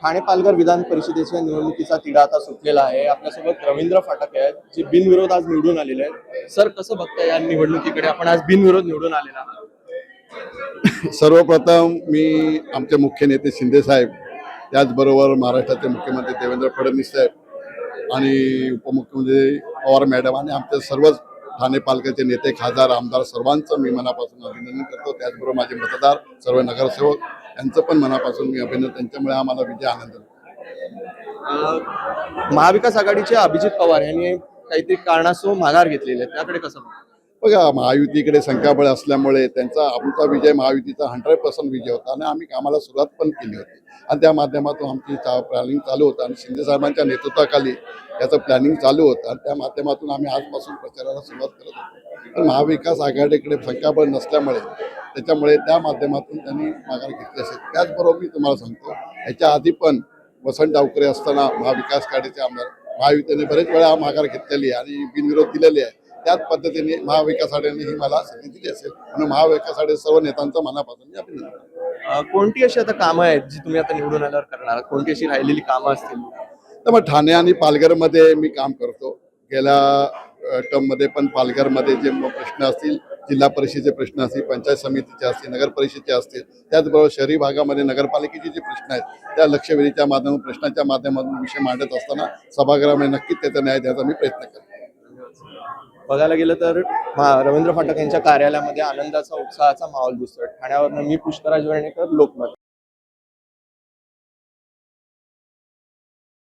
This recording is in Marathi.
ठाणे पालघर विधान परिषदेच्या निवडणुकीचा तिढा आता सुटलेला आहे. आपल्यासोबत रवींद्र फाटक आहेत, जे बिनविरोध आज निवडून आलेले आहेत. सर, कसं बघताय या निवडणुकीकडे? आपण आज बिनविरोध निवडून आलेला आहात. सर्वप्रथम मी आमचे मुख्य नेते शिंदे साहेब, त्याचबरोबर महाराष्ट्राचे मुख्यमंत्री देवेंद्र फडणवीस साहेब आणि उपमुख्यमंत्री पवार मॅडम आणि आमचे सर्वच ठाणे पालघरचे नेते, खासदार, आमदार सर्वांचं मी मनापासून अभिनंदन करतो. त्याचबरोबर माझे मतदार, सर्व नगरसेवक यांचं पण मनापासून मी अभिनंदन. त्यांच्यामुळे आम्हाला विजय आनंद. महाविकास आघाडीचे अभिजित पवार यांनी काहीतरी कारणास्तव माघार घेतलेली आहे, त्याकडे कसं बघताय? बघा, महायुतीकडे संख्याबळ असल्यामुळे आमचा विजय महायुतीचा 100% विजय होता आणि आम्ही कामाला सुरुवात पण केली होती आणि त्या माध्यमातून आमची प्लॅनिंग चालू होतं आणि शिंदे साहेबांच्या नेतृत्वाखाली याचं प्लॅनिंग चालू होतं आणि त्या माध्यमातून आम्ही आजपासून प्रचाराला सुरुवात करत होतो. पण महाविकास आघाडीकडे संख्याबळ नसल्यामुळे त्याच्यामुळे त्या माध्यमातून त्यांनी माघार घेतली असेल. त्याचबरोबर मी तुम्हाला सांगतो, याच्या आधी पण वसंत डावकरे असताना महाविकास आघाडीचे आमदार महायुतीने बरेच वेळा माघार घेतलेली आहे आणि बिनविरोध दिलेली आहे. त्याच पद्धतीने महाविकास आघाडीने ही मला संधी दिली असेल म्हणून महाविकास आघाडी सर्व नेत्यांचं मनापासून मी अभिनंदन. कोणती अशी आता कामं आहेत जी तुम्ही आता निवडून आल्यावर करणार आहात? कोणती अशी राहिलेली कामं असतील? तर मग ठाणे आणि पालघरमध्ये मी काम करतो. गेल्या टर्ममध्ये पण पालघरमध्ये जे प्रश्न असतील, जिल्हा परिषदेचे प्रश्न असतील, पंचायत समितीचे असतील, नगर परिषदेचे असतील, त्याचबरोबर शहरी भागामध्ये नगरपालिकेचे जे प्रश्न आहेत त्या लक्षवेधीच्या माध्यमातून, प्रश्नाच्या माध्यमातून विषय मांडत असताना सभागृहामध्ये नक्कीच त्याचा न्याय द्यायचा मी प्रयत्न करतो. बघायला गेलं तर रवींद्र फाटक यांच्या कार्यालयामध्ये आनंदाचा, उत्साहाचा माहोल दिसतोय. ठाण्यावरनं मी पुष्कराज वर्णेकर, लोकमत.